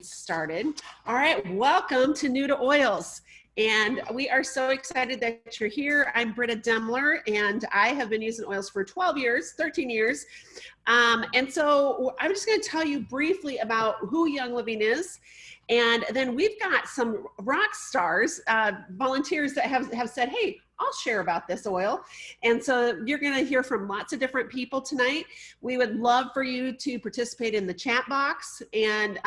started. All right, welcome to New to Oils. And we are so excited that you're here. I'm Britta Dimler, and I have been using oils for 12 years, 13 years. And so I'm just going to tell you briefly about who Young Living is. And then we've got some rock stars, volunteers that have said, hey, I'll share about this oil. And so you're going to hear from lots of different people tonight. We would love for you to participate in the chat box and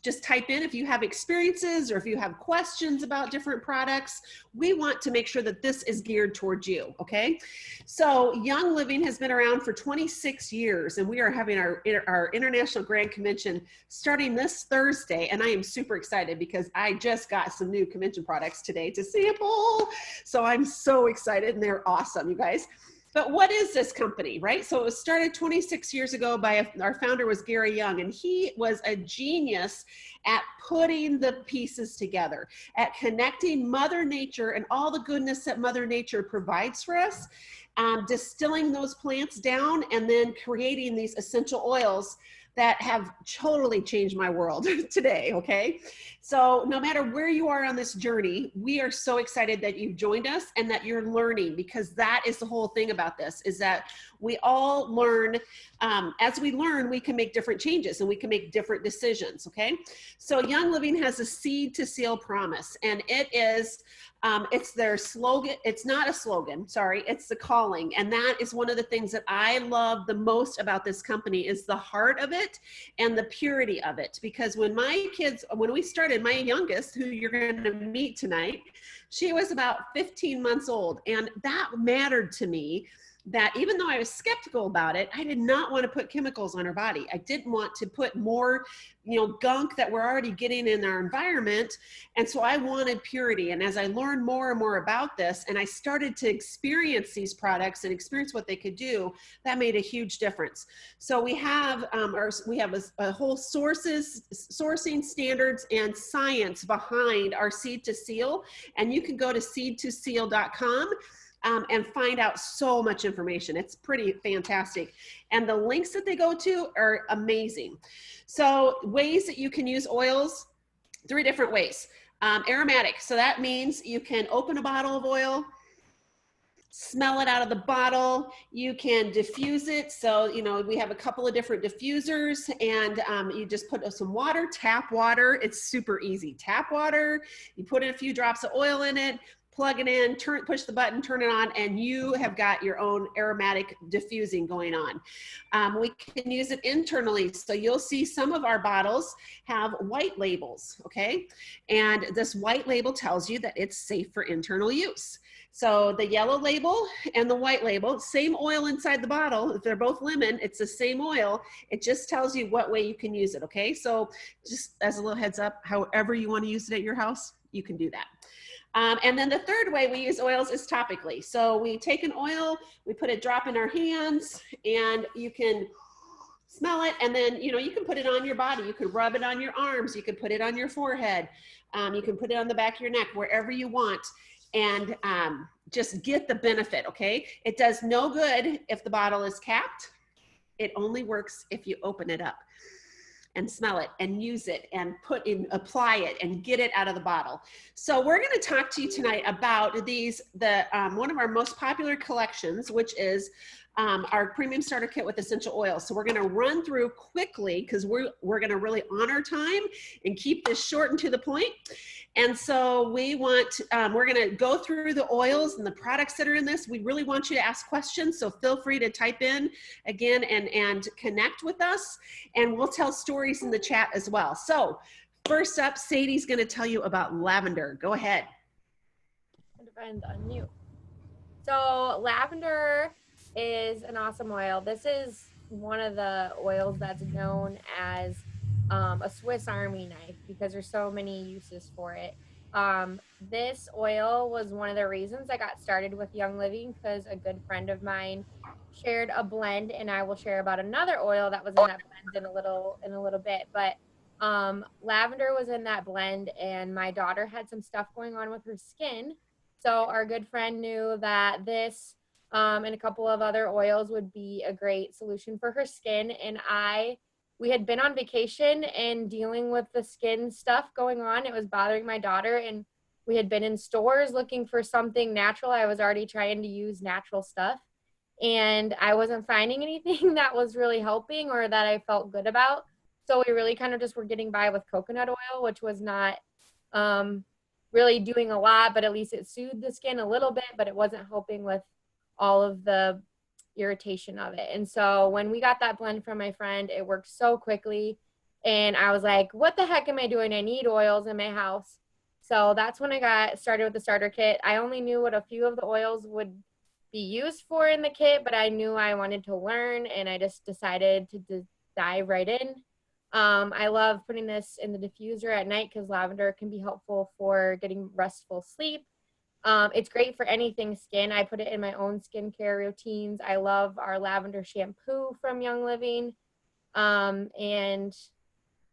just type in if you have experiences or if you have questions about different products. We want to make sure that this is geared towards you, okay? So Young Living has been around for 26 years, and we are having our International Grand Convention starting this Thursday, and I am super excited because I just got some new convention products today to sample. So I'm so excited, and they're awesome, you guys. But what is this company, right? So it was started 26 years ago by our founder was Gary Young, and he was a genius at putting the pieces together, at connecting Mother Nature and all the goodness that Mother Nature provides for us, distilling those plants down, and then creating these essential oils that have totally changed my world today, okay? So no matter where you are on this journey, we are so excited that you've joined us and that you're learning, because that is the whole thing about this, is that we all learn. As we learn, we can make different changes and we can make different decisions, okay? So Young Living has a seed to seal promise, and it is, it's their slogan. It's not a slogan, sorry, it's the calling. And that is one of the things that I love the most about this company, is the heart of it and the purity of it. Because when my kids, when we started, my youngest, who you're going to meet tonight, she was about 15 months old. And that mattered to me, that even though I was skeptical about it, I did not want to put chemicals on her body. I didn't want to put more, gunk that we're already getting in our environment. And so I wanted purity. And as I learned more and more about this, and I started to experience these products and experience what they could do, that made a huge difference. So we have a whole sourcing standards and science behind our seed to seal. And you can go to seedtoseal.com. And find out so much information. It's pretty fantastic. And the links that they go to are amazing. So ways that you can use oils, 3 different ways. Aromatic, so that means you can open a bottle of oil, smell it out of the bottle. You can diffuse it. So, we have a couple of different diffusers, and you just put some water, tap water. It's super easy. Tap water, you put in a few drops of oil in it, plug it in, push the button, turn it on, and you have got your own aromatic diffusing going on. We can use it internally. So you'll see some of our bottles have white labels, okay? And this white label tells you that it's safe for internal use. So the yellow label and the white label, same oil inside the bottle. If they're both lemon, it's the same oil. It just tells you what way you can use it, okay? So just as a little heads up, however you want to use it at your house, you can do that. And then the third way we use oils is topically. So we take an oil, we put a drop in our hands, and you can smell it, and then you can put it on your body. You could rub it on your arms, you could put it on your forehead, you can put it on the back of your neck, wherever you want, and just get the benefit, okay? It does no good if the bottle is capped. It only works if you open it up and smell it and use it and apply it and get it out of the bottle. So we're going to talk to you tonight about one of our most popular collections, which is our premium starter kit with essential oils. So we're going to run through quickly, because we're going to really honor time and keep this short and to the point. And so we're going to go through the oils and the products that are in this. We really want you to ask questions, so feel free to type in again and connect with us, and we'll tell stories in the chat as well. So first up, Sadie's going to tell you about lavender. Go ahead. It depends on you. So lavender is an awesome oil. This is one of the oils that's known as a Swiss Army knife, because there's so many uses for it. This oil was one of the reasons I got started with Young Living, because a good friend of mine shared a blend, and I will share about another oil that was in that blend in a little bit. But lavender was in that blend, and my daughter had some stuff going on with her skin. So our good friend knew that this and a couple of other oils would be a great solution for her skin. And I we had been on vacation and dealing with the skin stuff going on. It was bothering my daughter, and we had been in stores looking for something natural. I was already trying to use natural stuff, and I wasn't finding anything that was really helping or that I felt good about. So we really kind of just were getting by with coconut oil, which was not really doing a lot, but at least it soothed the skin a little bit, but it wasn't helping with all of the irritation of it. And so when we got that blend from my friend, it worked so quickly. And I was like, what the heck am I doing? I need oils in my house. So that's when I got started with the starter kit. I only knew what a few of the oils would be used for in the kit, but I knew I wanted to learn, and I just decided to dive right in. I love putting this in the diffuser at night because lavender can be helpful for getting restful sleep. It's great for anything skin. I put it in my own skincare routines. I love our lavender shampoo from Young Living. And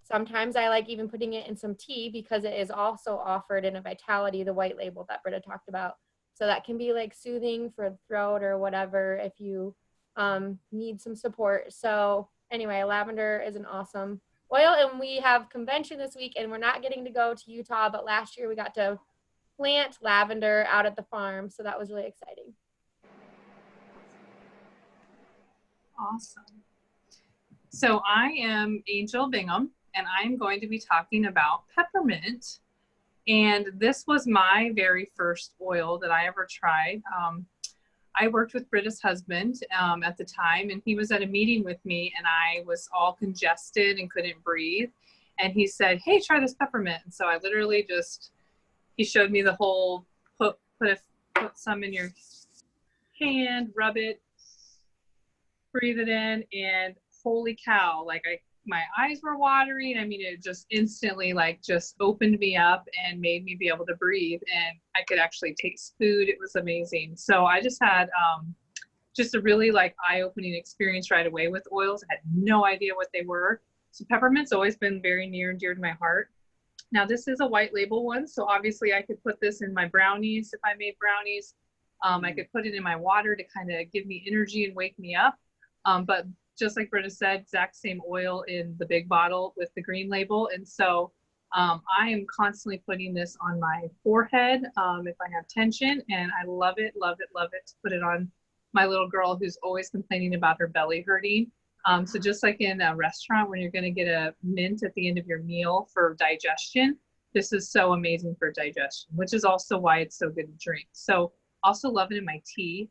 sometimes I like even putting it in some tea because it is also offered in a Vitality, the white label that Britta talked about. So that can be like soothing for the throat or whatever if you need some support. So anyway, lavender is an awesome oil. And we have convention this week, and we're not getting to go to Utah, but last year we got to plant lavender out at the farm. So that was really exciting. Awesome. So I am Angel Bingham, and I'm going to be talking about peppermint. And this was my very first oil that I ever tried. I worked with Britta's husband at the time, and he was at a meeting with me, and I was all congested and couldn't breathe. And he said, hey, try this peppermint. And so I literally just, he showed me the whole, put some in your hand, rub it, breathe it in, and holy cow, like my eyes were watering. I mean, it just instantly like just opened me up and made me be able to breathe, and I could actually taste food. It was amazing. So I just had just a really like eye-opening experience right away with oils. I had no idea what they were. So peppermint's always been very near and dear to my heart. Now this is a white label one, so obviously I could put this in my brownies if I made brownies. I could put it in my water to kind of give me energy and wake me up. But just like Britta said, exact same oil in the big bottle with the green label. And so I am constantly putting this on my forehead if I have tension, and I love it, love it, love it to put it on my little girl who's always complaining about her belly hurting. So just like in a restaurant when you're going to get a mint at the end of your meal for digestion, this is so amazing for digestion, which is also why it's so good to drink. So also love it in my tea.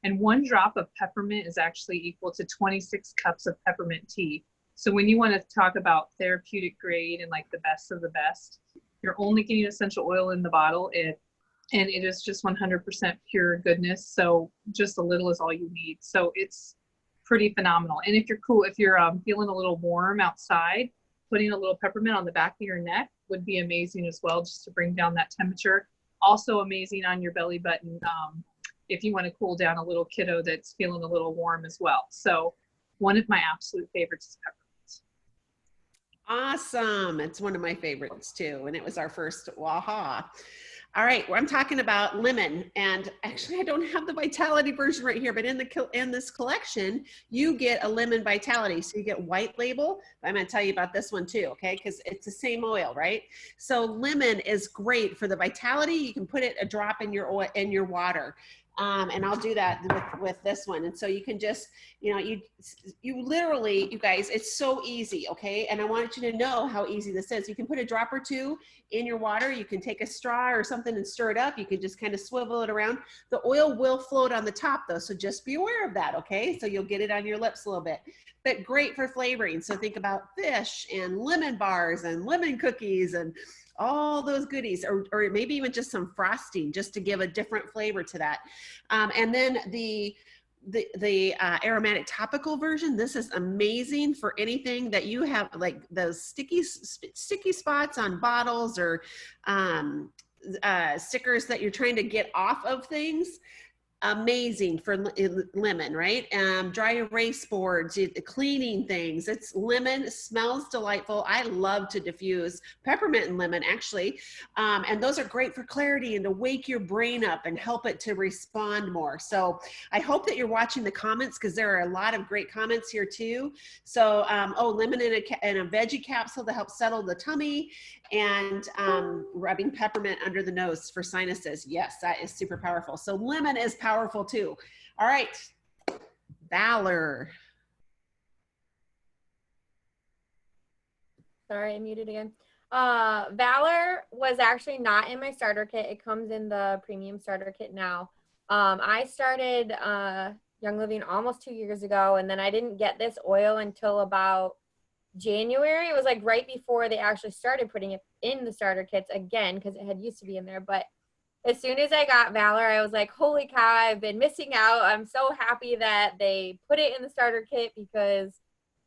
And 1 drop of peppermint is actually equal to 26 cups of peppermint tea. So when you want to talk about therapeutic grade and like the best of the best, you're only getting essential oil in the bottle, and it is just 100% pure goodness. So just a little is all you need. So it's pretty phenomenal. And if you're feeling a little warm outside, putting a little peppermint on the back of your neck would be amazing as well, just to bring down that temperature. Also amazing on your belly button. If you want to cool down a little kiddo that's feeling a little warm as well. So one of my absolute favorites is peppermint. Awesome. It's one of my favorites too. And it was our first waha. All right. Well, I'm talking about lemon, and actually I don't have the Vitality version right here, but in this collection, you get a lemon Vitality. So you get white label. I'm going to tell you about this one too. Okay. Cause it's the same oil, right? So lemon is great for the Vitality. You can put it a drop in your oil, in your water. And I'll do that with this one. And so you can just, you literally, you guys, it's so easy. Okay. And I want you to know how easy this is. You can put a drop or 2 in your water. You can take a straw or something and stir it up. You can just kind of swivel it around. The oil will float on the top though. So just be aware of that. Okay. So you'll get it on your lips a little bit, but great for flavoring. So think about fish and lemon bars and lemon cookies and all those goodies, or maybe even just some frosting, just to give a different flavor to that. And then the aromatic topical version, this is amazing for anything that you have, like those sticky spots on bottles or stickers that you're trying to get off of things. amazing for lemon, right? Dry erase boards, cleaning things. It's lemon, smells delightful. I love to diffuse peppermint and lemon, actually. And those are great for clarity and to wake your brain up and help it to respond more. So I hope that you're watching the comments, because there are a lot of great comments here too. So, lemon in a veggie capsule to help settle the tummy, and rubbing peppermint under the nose for sinuses. Yes, that is super powerful. So lemon is powerful too. All right, Valor. Sorry, I muted again. Valor was actually not in my starter kit. It comes in the premium starter kit now. I started Young Living almost 2 years ago, and then I didn't get this oil until about January. It was like right before they actually started putting it in the starter kits again, because it had used to be in there. But as soon as I got Valor, I was like, holy cow, I've been missing out. I'm so happy that they put it in the starter kit, because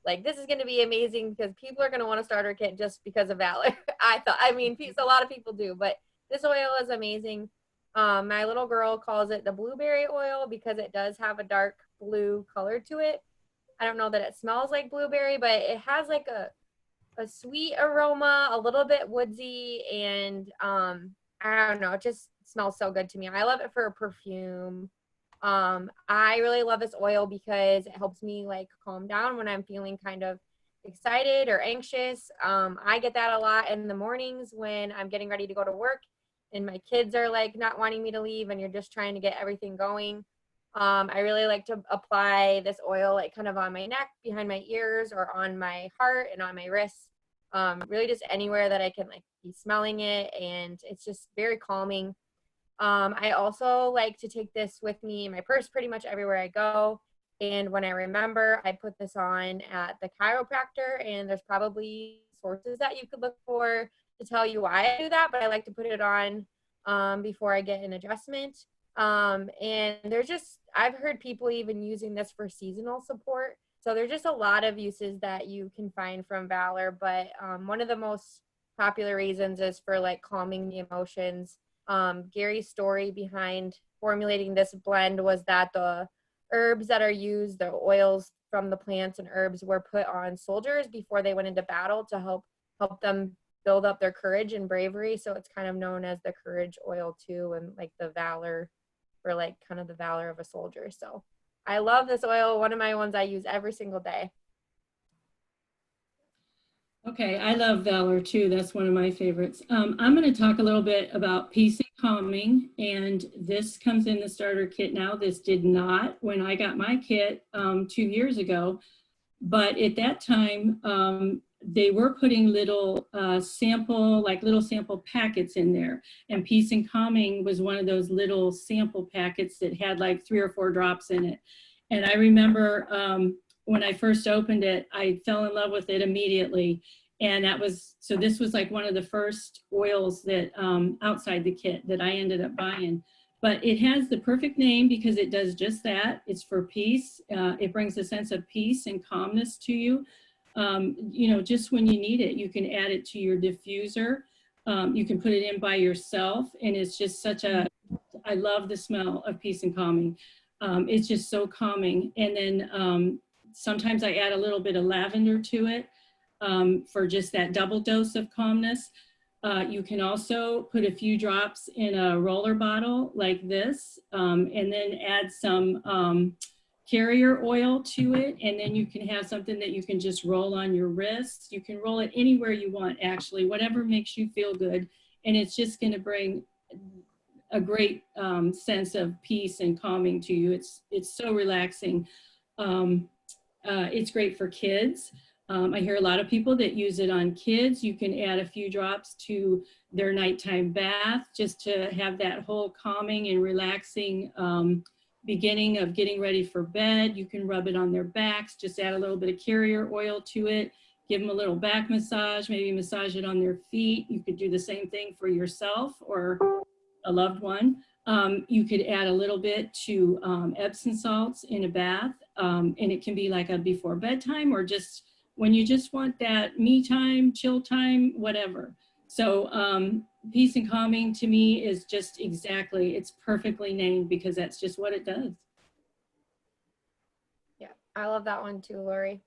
like, this is going to be amazing, because people are going to want a starter kit just because of Valor. I mean, a lot of people do, but this oil is amazing. My little girl calls it the blueberry oil because it does have a dark blue color to it. I don't know that it smells like blueberry, but it has like a sweet aroma, a little bit woodsy, and I don't know, it just smells so good to me. I love it for a perfume. I really love this oil because it helps me like calm down when I'm feeling kind of excited or anxious. I get that a lot in the mornings when I'm getting ready to go to work and my kids are like not wanting me to leave and you're just trying to get everything going. I really like to apply this oil like kind of on my neck, behind my ears, or on my heart and on my wrists. Really just anywhere that I can like be smelling it, and it's just very calming. I also like to take this with me in my purse pretty much everywhere I go. And when I remember, I put this on at the chiropractor, and there's probably sources that you could look for to tell you why I do that, but I like to put it on before I get an adjustment. And there's just, I've heard people even using this for seasonal support. So there's just a lot of uses that you can find from Valor, but one of the most popular reasons is for like calming the emotions. Gary's story behind formulating this blend was that the herbs that are used, the oils from the plants and herbs, were put on soldiers before they went into battle to help them build up their courage and bravery. So it's kind of known as the courage oil too, and like the valor, or like kind of the valor of a soldier. So I love this oil. One of my ones I use every single day. Okay, I love Valor too. That's one of my favorites. I'm going to talk a little bit about peace and calming, and this comes in the starter kit now. This did not when I got my kit 2 years ago, but at that time they were putting little sample packets in there, and peace and calming was one of those little sample packets that had like 3 or 4 drops in it. And I remember when I first opened it, I fell in love with it immediately. And this was like one of the first oils that outside the kit that I ended up buying. But it has the perfect name because it does just that. It's for peace. It brings a sense of peace and calmness to you. Just when you need it, you can add it to your diffuser. You can put it in by yourself. And it's just I love the smell of peace and calming. It's just so calming. And then sometimes I add a little bit of lavender to it for just that double dose of calmness. You can also put a few drops in a roller bottle like this, and then add some carrier oil to it. And then you can have something that you can just roll on your wrists. You can roll it anywhere you want, actually, whatever makes you feel good. And it's just going to bring a great sense of peace and calming to you. It's so relaxing. It's great for kids. I hear a lot of people that use it on kids. You can add a few drops to their nighttime bath just to have that whole calming and relaxing beginning of getting ready for bed. You can rub it on their backs, just add a little bit of carrier oil to it, give them a little back massage, maybe massage it on their feet. You could do the same thing for yourself or a loved one. You could add a little bit to Epsom salts in a bath, and it can be like a before bedtime or just when you just want that me time, chill time, whatever. So peace and calming to me is just exactly, it's perfectly named because that's just what it does. Yeah, I love that one too, Lori.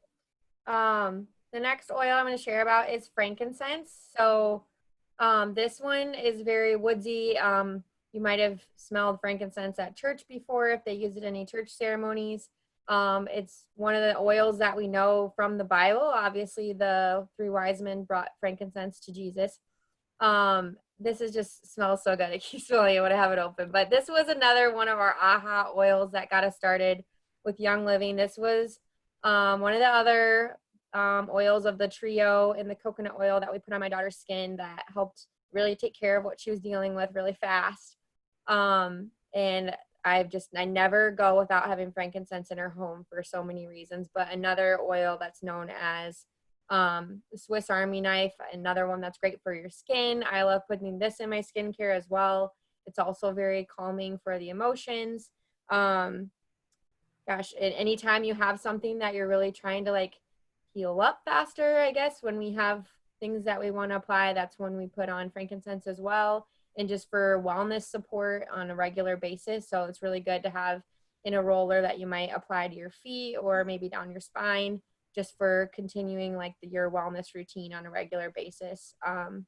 The next oil I'm going to share about is frankincense. So this one is very woodsy. You might have smelled frankincense at church before if they use it in any church ceremonies. It's one of the oils that we know from the Bible. Obviously, the three wise men brought frankincense to Jesus. This is just smells so good. I keep smelling it when I have it open. But this was another one of our aha oils that got us started with Young Living. This was one of the other oils of the trio in the coconut oil that we put on my daughter's skin that helped really take care of what she was dealing with really fast. And I never go without having frankincense in her home for so many reasons. But another oil that's known as the Swiss Army knife, another one that's great for your skin. I love putting this in my skincare as well. It's also very calming for the emotions. Gosh, anytime you have something that you're really trying to like heal up faster, I guess when we have things that we want to apply, that's when we put on frankincense as well. And just for wellness support on a regular basis. So it's really good to have in a roller that you might apply to your feet or maybe down your spine, just for continuing like your wellness routine on a regular basis. And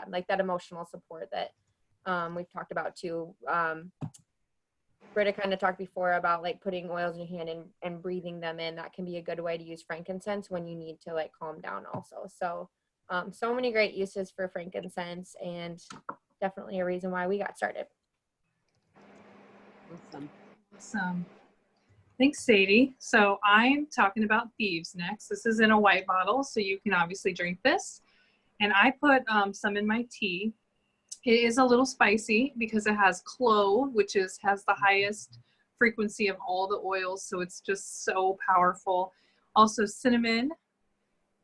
like that emotional support that we've talked about too. Britta kind of talked before about like putting oils in your hand and breathing them in. That can be a good way to use frankincense when you need to like calm down also. So, so many great uses for frankincense and definitely a reason why we got started. Awesome. Thanks, Sadie. So I'm talking about thieves next. This is in a white bottle, so you can obviously drink this. And I put some in my tea. It is a little spicy because it has clove, which has the highest frequency of all the oils, so it's just so powerful. Also cinnamon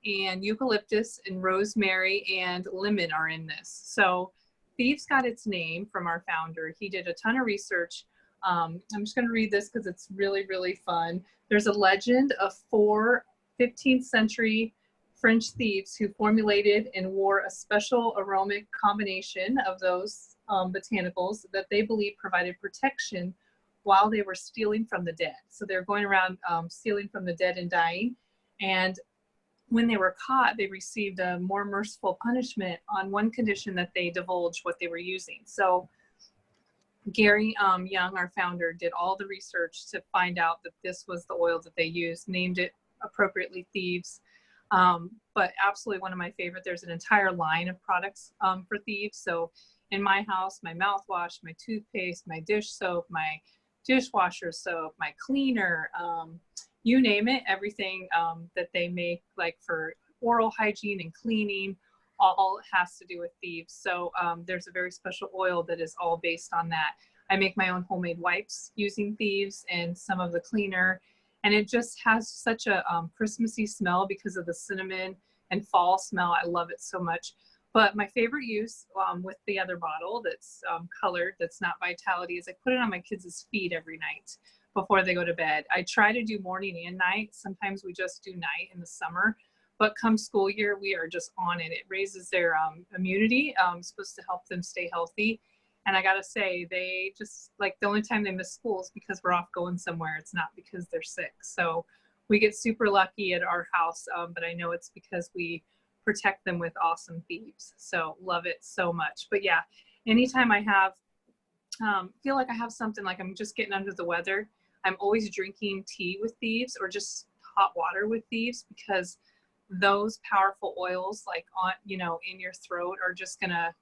and eucalyptus and rosemary and lemon are in this. So Thieves got its name from our founder. He did a ton of research. I'm just going to read this because it's really, really fun. There's a legend of 4 15th century French thieves who formulated and wore a special aromatic combination of those botanicals that they believed provided protection while they were stealing from the dead. So they're going around stealing from the dead and dying. And when they were caught, they received a more merciful punishment on one condition, that they divulged what they were using. So Gary Young, our founder, did all the research to find out that this was the oil that they used, named it appropriately Thieves. But absolutely one of my favorite. There's an entire line of products for Thieves. So in my house, my mouthwash, my toothpaste, my dish soap, my dishwasher soap, my cleaner, you name it, everything that they make like for oral hygiene and cleaning, all has to do with Thieves. So there's a very special oil that is all based on that. I make my own homemade wipes using Thieves and some of the cleaner. And it just has such a Christmassy smell because of the cinnamon and fall smell. I love it so much. But my favorite use with the other bottle that's colored, that's not Vitality, is I put it on my kids' feet every night before they go to bed. I try to do morning and night. Sometimes we just do night in the summer. But come school year, we are just on it. It raises their immunity. It's supposed to help them stay healthy. And I gotta say, they just, like, the only time they miss school is because we're off going somewhere. It's not because they're sick. So we get super lucky at our house, but I know it's because we protect them with awesome Thieves. So love it so much. But yeah, anytime I have, feel like I have something, like I'm just getting under the weather, I'm always drinking tea with Thieves or just hot water with Thieves, because those powerful oils, like on, you know, in your throat, are just gonna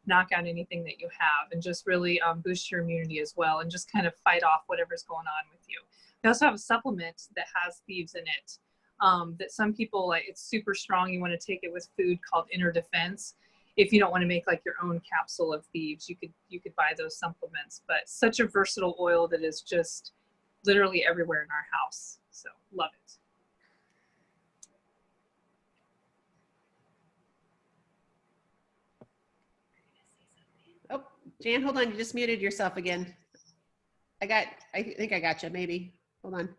knock out anything that you have and just really boost your immunity as well, and just kind of fight off whatever's going on with you. They also have a supplement that has Thieves in it that some people like. It's super strong. You want to take it with food, called Inner Defense. If you don't want to make like your own capsule of Thieves, you could buy those supplements. But such a versatile oil that is just literally everywhere in our house. So love it. Oh, Jan, hold on. You just muted yourself again. I think I got you, maybe. Hold on.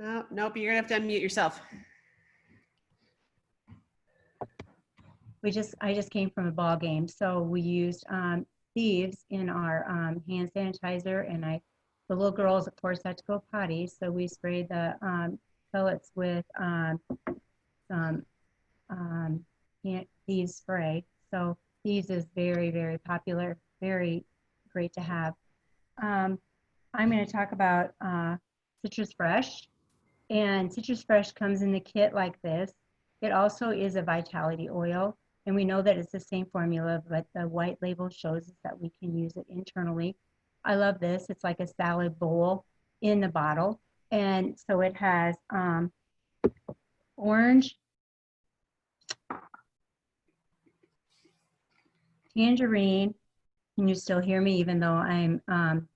Oh, nope, you're gonna have to unmute yourself. I just came from a ball game, so we used thieves in our hand sanitizer, and the little girls, of course, had to go potty, so we sprayed the pellets with some thieves spray. So thieves is very, very popular, very great to have. I'm going to talk about Citrus Fresh, and Citrus Fresh comes in the kit like this. It also is a vitality oil, and we know that it's the same formula, but the white label shows us that we can use it internally. I love this. It's like a salad bowl in the bottle, and so it has orange, tangerine. Can you still hear me even though I'm, can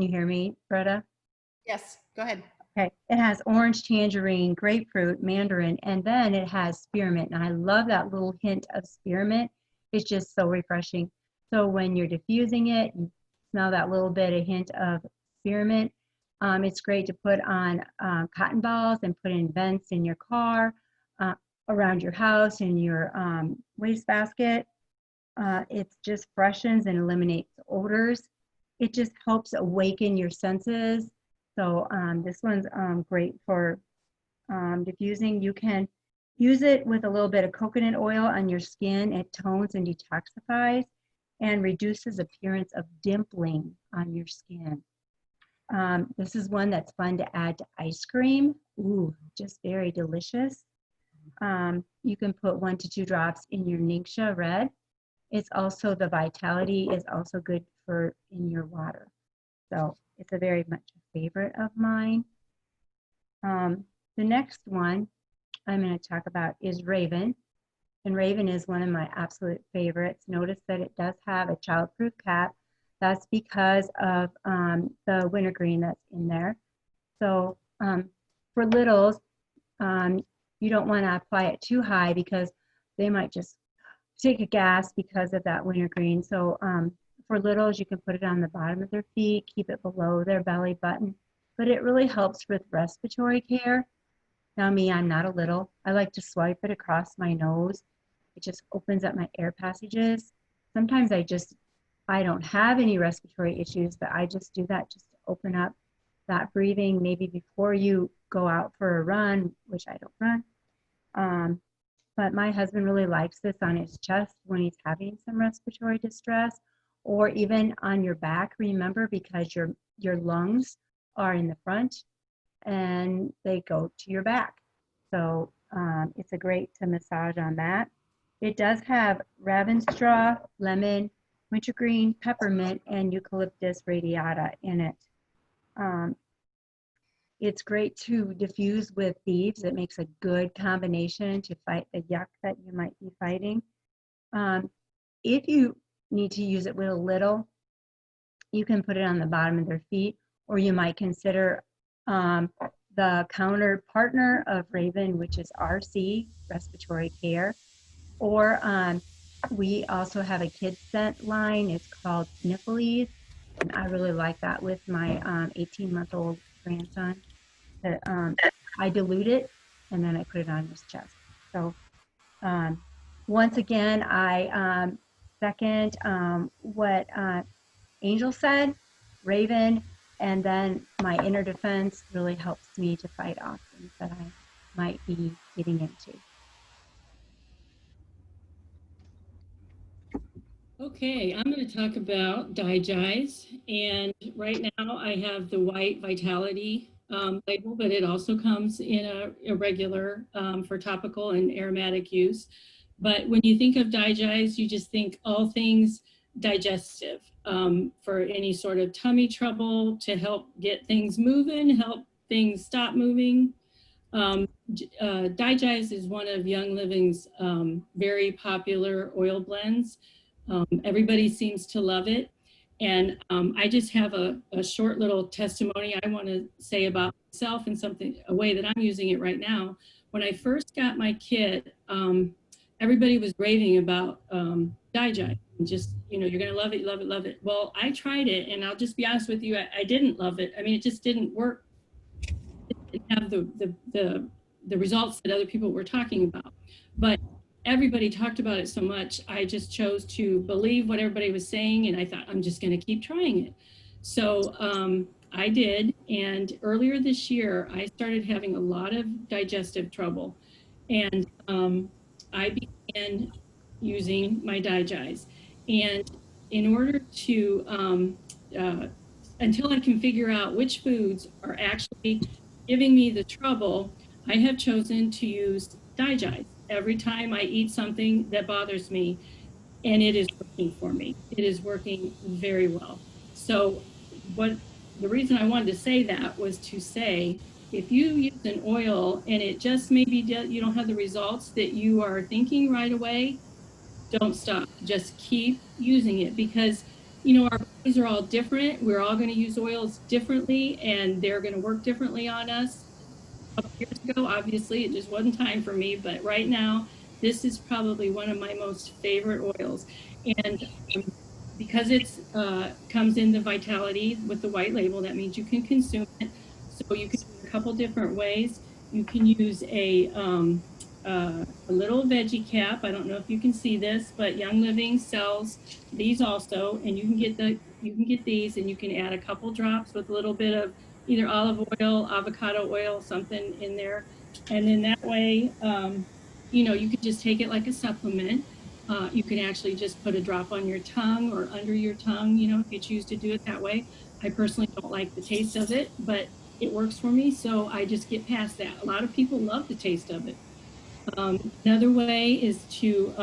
you hear me, Britta? Yes, go ahead. Okay, it has orange, tangerine, grapefruit, mandarin, and then it has spearmint. And I love that little hint of spearmint. It's just so refreshing. So when you're diffusing it, you smell that little bit, a hint of spearmint. It's great to put on cotton balls and put in vents in your car, around your house, in your wastebasket. It just freshens and eliminates odors. It just helps awaken your senses. So this one's great for diffusing. You can use it with a little bit of coconut oil on your skin. It tones and detoxifies and reduces appearance of dimpling on your skin. This is one that's fun to add to ice cream. Ooh, just very delicious. You can put 1 to 2 drops in your Ningxia Red. It's also, the vitality is also good for in your water. So it's a very much a favorite of mine. The next one I'm going to talk about is Raven. And Raven is one of my absolute favorites. Notice that it does have a childproof cap. That's because of the wintergreen that's in there. So for littles, you don't want to apply it too high because they might just take a gas because of that wintergreen. So for littles, you can put it on the bottom of their feet, keep it below their belly button, but it really helps with respiratory care. Now me, I'm not a little. I like to swipe it across my nose. It just opens up my air passages. Sometimes I don't have any respiratory issues, but I just do that just to open up that breathing, maybe before you go out for a run, which I don't run. But my husband really likes this on his chest when he's having some respiratory distress, or even on your back, remember, because your lungs are in the front and they go to your back. So it's a great to massage on that. It does have raven straw, lemon, wintergreen, peppermint, and eucalyptus radiata in it. It's great to diffuse with thieves. It makes a good combination to fight the yuck that you might be fighting. If you need to use it with a little, you can put it on the bottom of their feet, or you might consider the counter partner of Raven, which is RC, Respiratory Care. Or we also have a kids scent line. It's called Sniffles, and I really like that with my 18-month-old grandson. I dilute it and then I put it on his chest. So once again, I second what Angel said, Raven, and then my inner defense really helps me to fight off things that I might be getting into. Okay, I'm going to talk about Digize, and right now I have the white Vitality label, but it also comes in a regular for topical and aromatic use. But when you think of Digize, you just think all things digestive, for any sort of tummy trouble, to help get things moving, help things stop moving. Digize is one of Young Living's very popular oil blends. Everybody seems to love it. And I just have a short little testimony I want to say about myself and a way that I'm using it right now. When I first got my kit, everybody was raving about Digize. Just, you're going to love it, love it, love it. Well, I tried it, and I'll just be honest with you, I didn't love it. I mean, it just didn't work. It didn't have the results that other people were talking about. But everybody talked about it so much, I just chose to believe what everybody was saying, and I thought, I'm just going to keep trying it. So I did, and earlier this year, I started having a lot of digestive trouble, and I began using my Digest. And in order to, until I can figure out which foods are actually giving me the trouble, I have chosen to use Digest every time I eat something that bothers me, and it is working for me. It is working very well. So what the reason I wanted to say that was to say, if you use an oil and it just maybe you don't have the results that you are thinking right away, don't stop. Just keep using it, because our bodies are all different. We're all going to use oils differently, and they're going to work differently on us. A couple years ago, obviously, it just wasn't time for me, but right now, this is probably one of my most favorite oils. And because it's comes in the Vitality with the white label, that means you can consume it. So you can do it a couple different ways. You can use a little veggie cap. I don't know if you can see this, but Young Living sells these also, and you can get these, and you can add a couple drops with a little bit of either olive oil, avocado oil, something in there, and then that way, you can just take it like a supplement. You can actually just put a drop on your tongue or under your tongue, if you choose to do it that way. I personally don't like the taste of it, but it works for me, so I just get past that. A lot of people love the taste of it. Another way is to,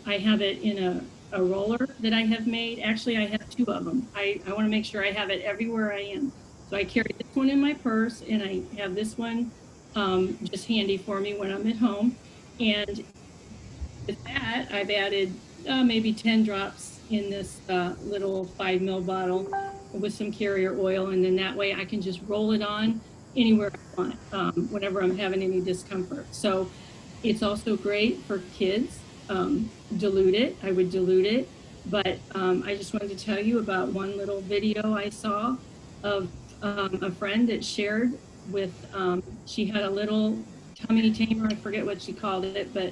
I have it in a roller that I have made. Actually, I have two of them. I want to make sure I have it everywhere I am. So I carry this one in my purse, and I have this one just handy for me when I'm at home. And with that, I've added maybe 10 drops in this little 5 ml bottle with some carrier oil. And then that way I can just roll it on anywhere I want, whenever I'm having any discomfort. So it's also great for kids. Dilute it. I would dilute it. But I just wanted to tell you about one little video I saw of a friend that shared with, she had a little tummy tamer. I forget what she called it, but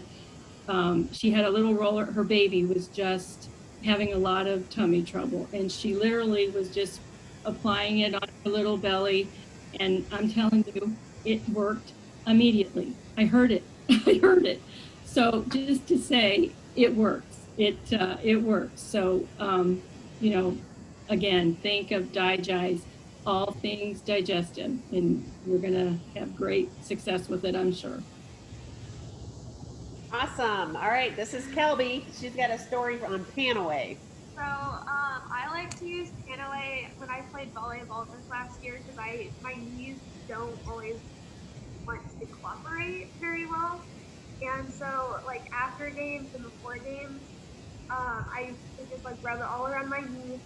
she had a little roller. Her baby was just having a lot of tummy trouble, and she literally was just applying it on her little belly. And I'm telling you, it worked immediately. I heard it. I heard it. So just to say, it works. It works. So again, think of Digest, all things digestive, and we're gonna have great success with it, I'm sure. Awesome. All right, this is Kelby. She's got a story on Panaway. So I like to use Panaway when I played volleyball this last year because my knees don't always want to cooperate very well. And so like after games and before games, I used to just like rub it all around my knees.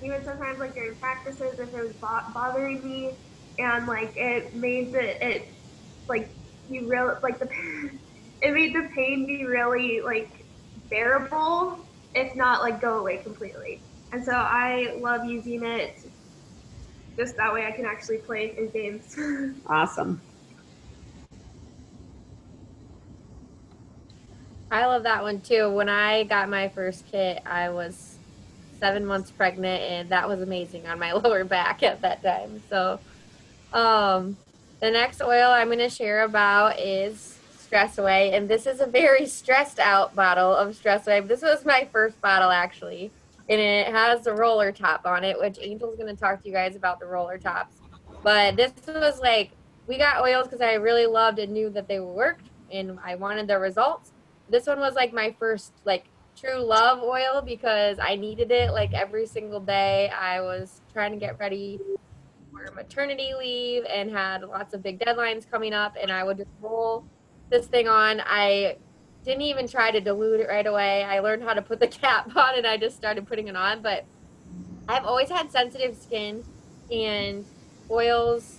Even sometimes like during practices if it was bothering me, and like it made it like you really like the it made the pain be really like bearable, if not like go away completely. And so I love using it just that way I can actually play in games. Awesome. I love that one too. When I got my first kit, I was 7 months pregnant, and that was amazing on my lower back at that time. So the next oil I'm going to share about is Stress Away, and this is a very stressed out bottle of Stress Away. This was my first bottle actually, and it has a roller top on it, which Angel's going to talk to you guys about the roller tops. But this was like, we got oils because I really loved and knew that they worked, and I wanted the results. This one was like my first like true love oil because I needed it like every single day. I was trying to get ready for maternity leave and had lots of big deadlines coming up, and I would just roll this thing on. I didn't even try to dilute it right away. I learned how to put the cap on, and I just started putting it on. But I've always had sensitive skin, and oils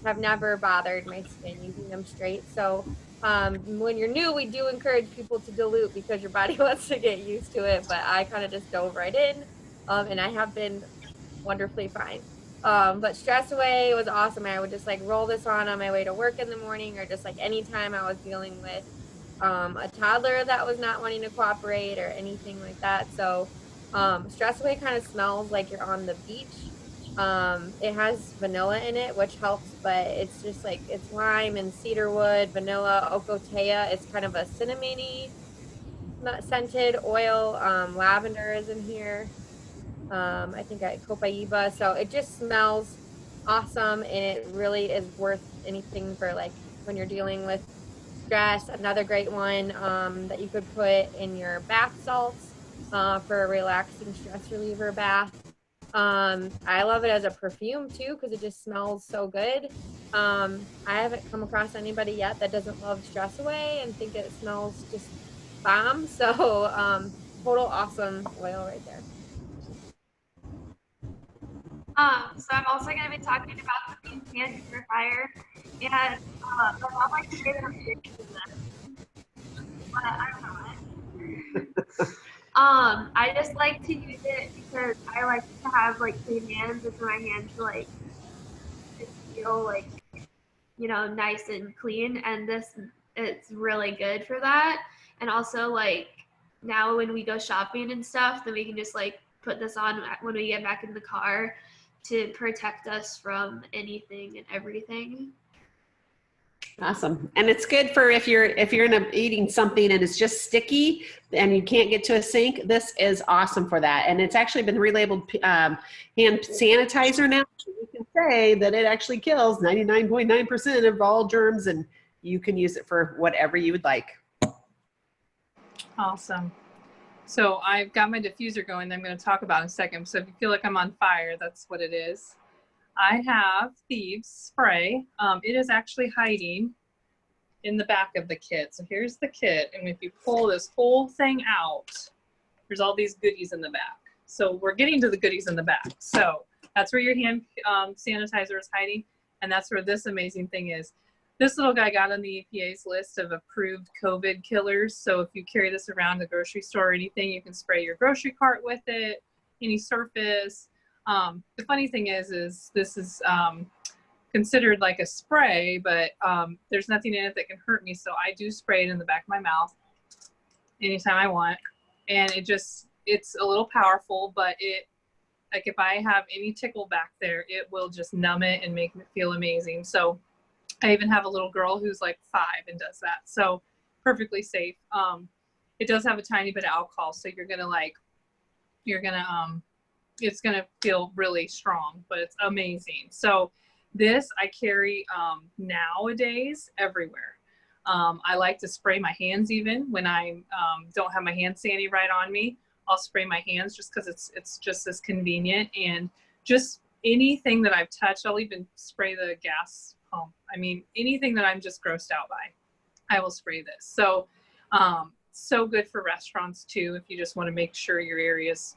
have never bothered my skin using them straight. So when you're new, we do encourage people to dilute because your body wants to get used to it. But I kind of just dove right in, and I have been wonderfully fine. But Stress Away was awesome. I would just like roll this on my way to work in the morning, or just like anytime I was dealing with a toddler that was not wanting to cooperate or anything like that. So Stress Away kind of smells like you're on the beach. It has vanilla in it, which helps, but it's just like it's lime and cedarwood, vanilla, ocotea. It's kind of a cinnamony, not scented oil. Lavender is in here. I think copaiba. So it just smells awesome, and it really is worth anything for like when you're dealing with stress. Another great one that you could put in your bath salts for a relaxing stress reliever bath. I love it as a perfume too, because it just smells so good. I haven't come across anybody yet that doesn't love Stress Away and think it smells just bomb. So total awesome oil right there. So I'm also going to be talking about the Bingham hand purifier, and my mom likes to say that I'm addicted to this, but I'm not. I just like to use it because I like to have like clean hands, and for my hands to like just feel like, you know, nice and clean, and this, it's really good for that. And also like now when we go shopping and stuff, then we can just like put this on when we get back in the car to protect us from anything and everything. Awesome. And it's good for if you're eating something and it's just sticky and you can't get to a sink, this is awesome for that. And it's actually been relabeled hand sanitizer now. So you can say that it actually kills 99.9% of all germs, and you can use it for whatever you would like. Awesome. So I've got my diffuser going that I'm going to talk about in a second. So if you feel like I'm on fire, that's what it is. I have Thieves spray. It is actually hiding in the back of the kit. So here's the kit. And if you pull this whole thing out, there's all these goodies in the back. So we're getting to the goodies in the back. So that's where your hand sanitizer is hiding. And that's where this amazing thing is. This little guy got on the EPA's list of approved COVID killers. So if you carry this around the grocery store or anything, you can spray your grocery cart with it, any surface. The funny thing is this is considered like a spray, but there's nothing in it that can hurt me. So I do spray it in the back of my mouth anytime I want. And it's a little powerful, but like if I have any tickle back there, it will just numb it and make me feel amazing. So I even have a little girl who's like 5 and does that. So perfectly safe. It does have a tiny bit of alcohol. So it's going to feel really strong, but it's amazing. So this I carry nowadays everywhere. I like to spray my hands even when I don't have my hand sanitizer right on me. I'll spray my hands just because it's just as convenient. And just anything that I've touched, I'll even spray the gas pump. I mean, anything that I'm just grossed out by, I will spray this. So so good for restaurants too, if you just want to make sure your area's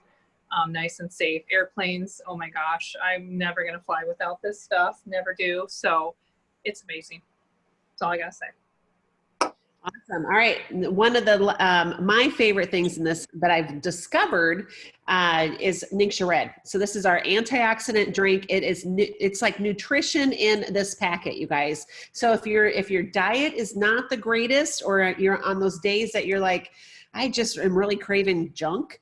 nice and safe. Airplanes, oh my gosh, I'm never going to fly without this stuff. Never do. So it's amazing. That's all I got to say. Awesome. All right. One of the my favorite things in this that I've discovered is Ningxia Red. So this is our antioxidant drink. It's like nutrition in this packet, you guys. So if your diet is not the greatest, or you're on those days that you're like, I just am really craving junk,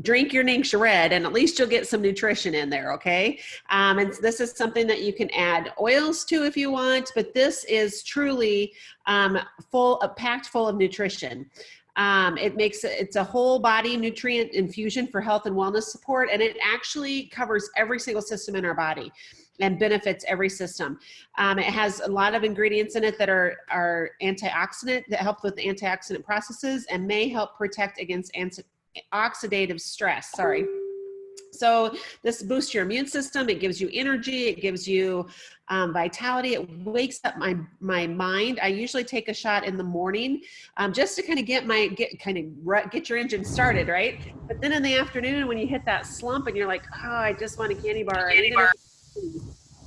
drink your Ningxia Red, and at least you'll get some nutrition in there, okay? And this is something that you can add oils to if you want, but this is truly packed full of nutrition. It's a whole body nutrient infusion for health and wellness support, and it actually covers every single system in our body and benefits every system. It has a lot of ingredients in it that are antioxidant, that help with antioxidant processes and may help protect against oxidative stress. So this boosts your immune system. It gives you energy. It gives you vitality. It wakes up my mind. I usually take a shot in the morning just to kind of get your engine started, right? But then in the afternoon, when you hit that slump and you're like, oh, I just want a candy bar,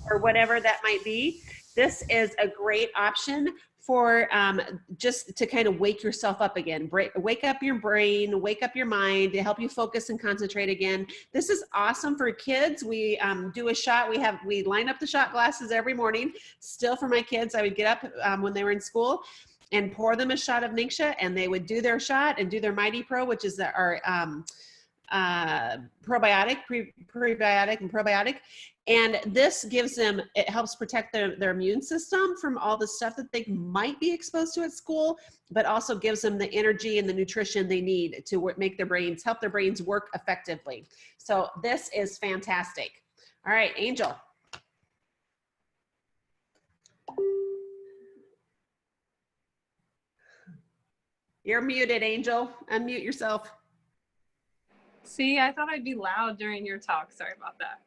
or whatever that might be, this is a great option for just to kind of wake yourself up again, wake up your brain, wake up your mind, to help you focus and concentrate again. This is awesome for kids. We do a shot. We line up the shot glasses every morning. Still for my kids, I would get up when they were in school and pour them a shot of Ningxia, and they would do their shot and do their Mighty Pro, which is our prebiotic and probiotic. And this gives them, it helps protect their immune system from all the stuff that they might be exposed to at school, but also gives them the energy and the nutrition they need to make help their brains work effectively. So this is fantastic. All right, Angel. You're muted, Angel. Unmute yourself. See, I thought I'd be loud during your talk. Sorry about that.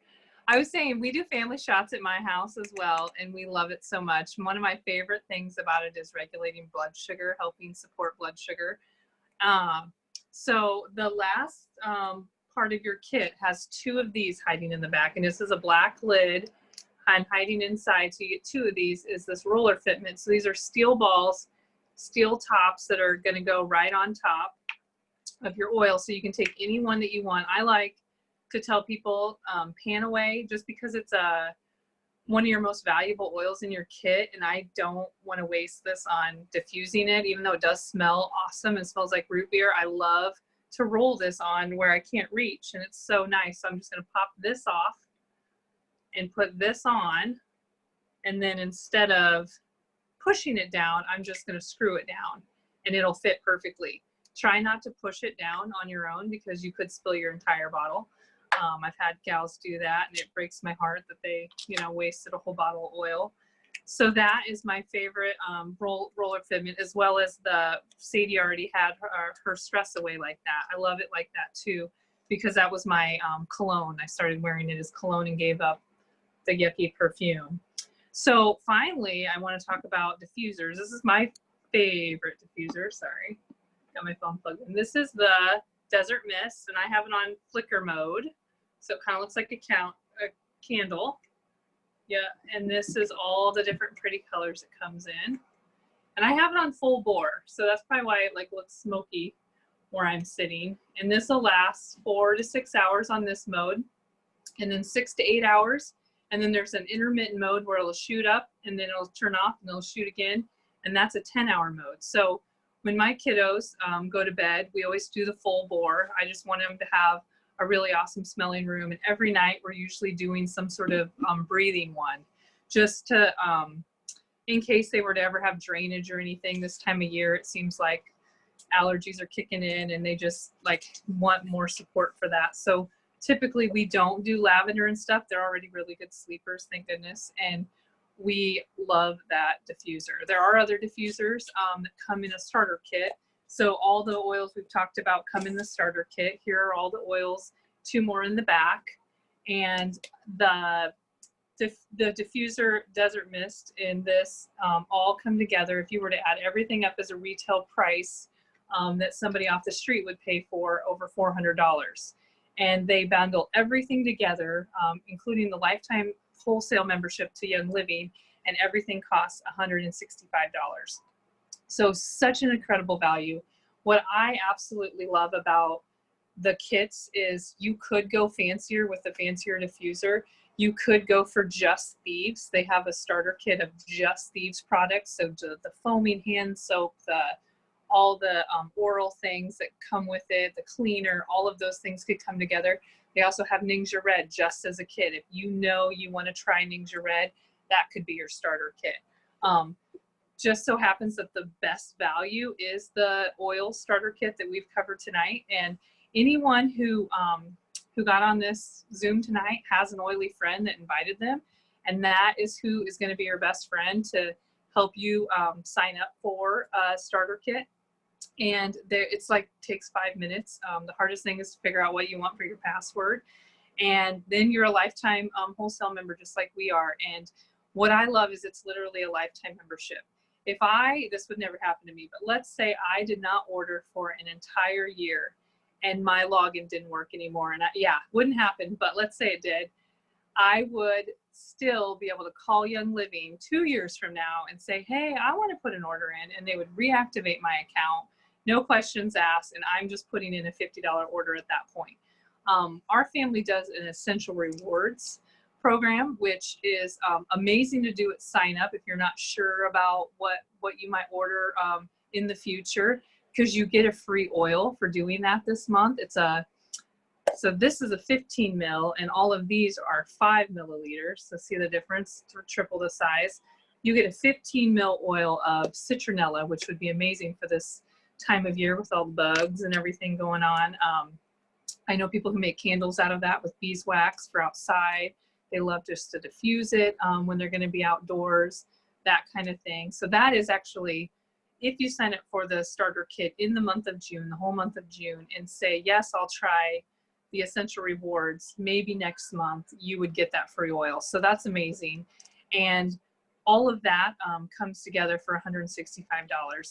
I was saying we do family shots at my house as well, and we love it so much. One of my favorite things about it is regulating blood sugar, helping support blood sugar. So the last part of your kit has 2 of these hiding in the back, and this is a black lid, and hiding inside, so you get 2 of these, is this roller fitment. So these are steel balls, steel tops that are going to go right on top of your oil, so you can take any one that you want. I like to tell people pan away, just because it's one of your most valuable oils in your kit, and I don't want to waste this on diffusing it, even though it does smell awesome and smells like root beer. I love to roll this on where I can't reach, and it's so nice. So I'm just going to pop this off and put this on, and then instead of pushing it down, I'm just going to screw it down, and it'll fit perfectly. Try not to push it down on your own, because you could spill your entire bottle. I've had gals do that, and it breaks my heart that they, wasted a whole bottle of oil. So that is my favorite roller fitment, as well as the Sadie already had her stress away like that. I love it like that too, because that was my cologne. I started wearing it as cologne and gave up the yucky perfume. So finally, I want to talk about diffusers. This is my favorite diffuser. Sorry, got my phone plugged in. This is the Desert Mist, and I have it on flicker mode, so it kind of looks like a candle. Yeah, and this is all the different pretty colors it comes in. And I have it on full bore, so that's probably why it looks smoky where I'm sitting. And this will last 4 to 6 hours on this mode, and then 6 to 8 hours. And then there's an intermittent mode where it'll shoot up, and then it'll turn off, and it'll shoot again. And that's a 10-hour mode. So when my kiddos go to bed, we always do the full bore. I just want them to have a really awesome smelling room. And every night we're usually doing some sort of breathing one, just to, in case they were to ever have drainage or anything this time of year. It seems like allergies are kicking in, and they just want more support for that. So typically we don't do lavender and stuff. They're already really good sleepers, thank goodness. And we love that diffuser. There are other diffusers that come in a starter kit. So all the oils we've talked about come in the starter kit. Here are all the oils, 2 more in the back. And the diffuser, Desert Mist, and this all come together. If you were to add everything up as a retail price that somebody off the street would pay for, over $400. And they bundle everything together, including the lifetime wholesale membership to Young Living, and everything costs $165. So such an incredible value. What I absolutely love about the kits is you could go fancier with a fancier diffuser. You could go for Just Thieves. They have a starter kit of Just Thieves products. So the foaming hand soap, all the oral things that come with it, the cleaner, all of those things could come together. They also have Ningxia Red just as a kit. If you want to try Ningxia Red, that could be your starter kit. Just so happens that the best value is the oil starter kit that we've covered tonight. And anyone who got on this Zoom tonight has an oily friend that invited them. And that is who is going to be your best friend to help you sign up for a starter kit. And it's takes 5 minutes. The hardest thing is to figure out what you want for your password. And then you're a lifetime wholesale member, just like we are. And what I love is it's literally a lifetime membership. This would never happen to me, but let's say I did not order for an entire year and my login didn't work anymore. And wouldn't happen, but let's say it did. I would still be able to call Young Living 2 years from now and say, hey, I want to put an order in, and they would reactivate my account, no questions asked, and I'm just putting in a $50 order at that point. Our family does an essential rewards program, which is amazing to do at sign up if you're not sure about what you might order in the future, because you get a free oil for doing that this month. So this is a 15 ml, and all of these are 5 milliliters. So see the difference, triple the size. You get a 15 ml oil of citronella, which would be amazing for this time of year with all the bugs and everything going on. I know people who make candles out of that with beeswax for outside. They love just to diffuse it when they're going to be outdoors, that kind of thing. So that is actually, if you sign up for the starter kit in the month of June, the whole month of June, and say, yes, I'll try the essential rewards, maybe next month, you would get that free oil. So that's amazing. And all of that comes together for $165.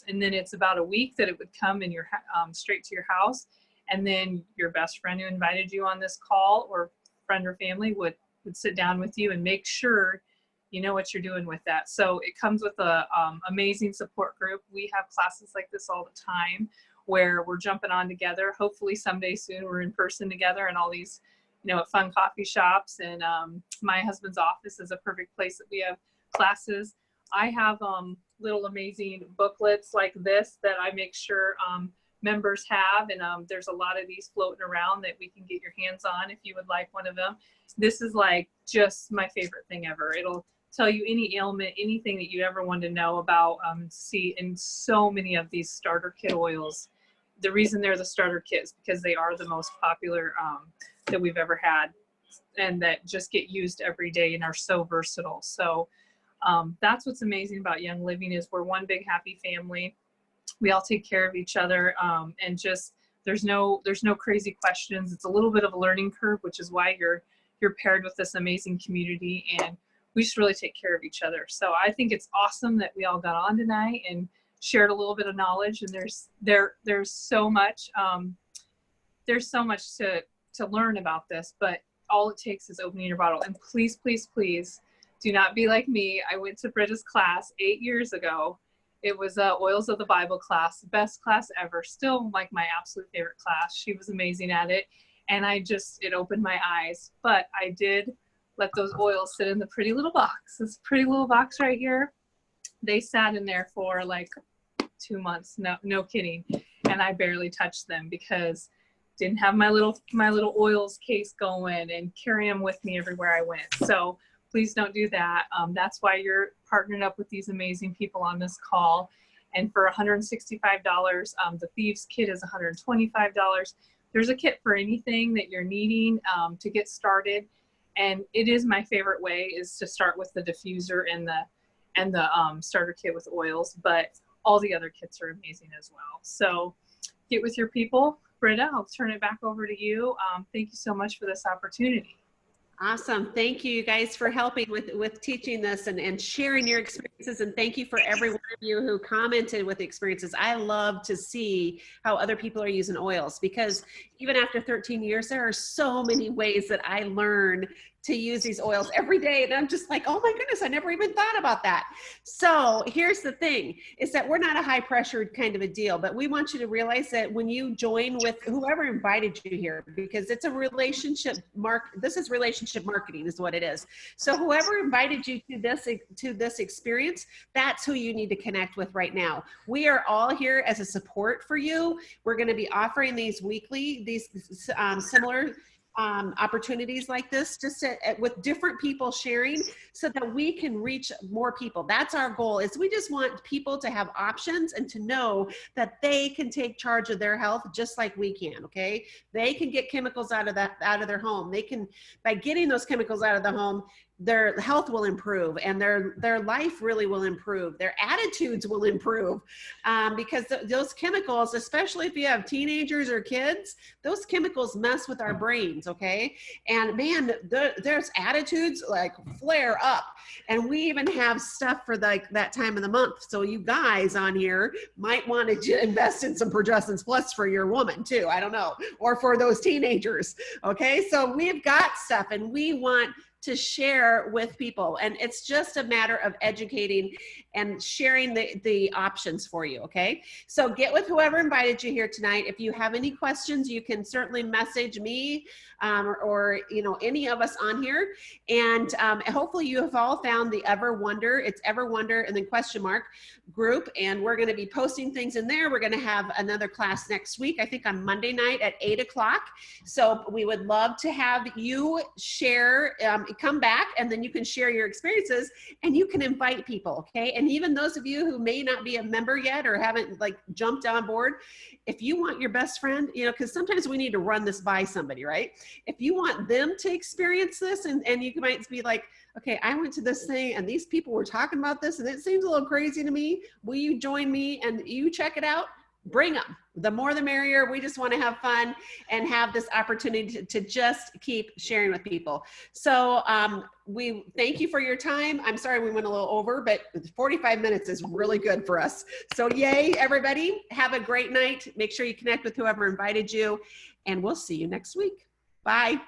And then it's about a week that it would come in your straight to your house. And then your best friend who invited you on this call, or friend or family, would sit down with you and make sure you know what you're doing with that. So it comes with a amazing support group. We have classes like this all the time where we're jumping on together. Hopefully someday soon we're in person together and all these, fun coffee shops. And my husband's office is a perfect place that we have classes. I have little amazing booklets like this that I make sure members have, and there's a lot of these floating around that we can get your hands on if you would like one of them. This is like just my favorite thing ever. It'll tell you any ailment, anything that you ever wanted to know about. See, in so many of these starter kit oils, the reason they're the starter kit is because they are the most popular that we've ever had, and that just get used every day and are so versatile. So that's what's amazing about Young Living, is we're one big happy family. We all take care of each other, and just there's no crazy questions. It's a little bit of a learning curve, which is why you're paired with this amazing community, and we just really take care of each other. So I think it's awesome that we all got on tonight and shared a little bit of knowledge. And there's so much to learn about this, but all it takes is opening your bottle. And please, please, please do not be like me. I went to Britta's class 8 years ago. It was Oils of the Bible class, best class ever. Still like my absolute favorite class. She was amazing at it. And it opened my eyes. But I did let those oils sit in the pretty little box. This pretty little box right here. They sat in there for like 2 months. No kidding. And I barely touched them because didn't have my little oils case going and carry them with me everywhere I went. So please don't do that. That's why you're partnered up with these amazing people on this call. And for $165, the Thieves Kit is $125. There's a kit for anything that you're needing to get started. And it is my favorite way is to start with the diffuser and the starter kit with oils, but all the other kits are amazing as well. So get with your people. Britta, I'll turn it back over to you. Thank you so much for this opportunity. Awesome. Thank you guys for helping with teaching this and sharing your experiences. And thank you for every one of you who commented with experiences. I love to see how other people are using oils, because even after 13 years, there are so many ways that I learn to use these oils every day. And I'm just like, oh my goodness, I never even thought about that. So here's the thing, is that we're not a high pressured kind of a deal, but we want you to realize that when you join with whoever invited you here, because it's a relationship this is relationship marketing is what it is. So whoever invited you to this experience, that's who you need to connect with right now. We are all here as a support for you. We're going to be offering these weekly, these similar opportunities like this, just with different people sharing, so that we can reach more people. That's our goal, is we just want people to have options and to know that they can take charge of their health just like we can. Okay, they can get chemicals out of their home. They can, by getting those chemicals out of the home, their health will improve, and their life really will improve. Their attitudes will improve, because those chemicals, especially if you have teenagers or kids, those chemicals mess with our brains, okay? And man, there's attitudes like flare up, and we even have stuff for that time of the month. So you guys on here might want to invest in some Progestins Plus for your woman too, I don't know, or for those teenagers, okay? So we've got stuff, and we want to share with people. And it's just a matter of educating and sharing the options for you, okay? So get with whoever invited you here tonight. If you have any questions, you can certainly message me or you know, any of us on here. And hopefully you have all found the Ever Wonder, it's Ever Wonder and then question mark group. And we're gonna be posting things in there. We're gonna have another class next week, I think on Monday night at 8 o'clock. So we would love to have you share, come back, and then you can share your experiences and you can invite people, okay? And even those of you who may not be a member yet or haven't like jumped on board, if you want your best friend, you know, because sometimes we need to run this by somebody, right? If you want them to experience this and you might be like, okay, I went to this thing and these people were talking about this and it seems a little crazy to me. Will you join me and you check it out? Bring them. The more the merrier. We just want to have fun and have this opportunity to just keep sharing with people. So we thank you for your time. I'm sorry we went a little over, but 45 minutes is really good for us. So yay, everybody. Have a great night. Make sure you connect with whoever invited you, and we'll see you next week. Bye.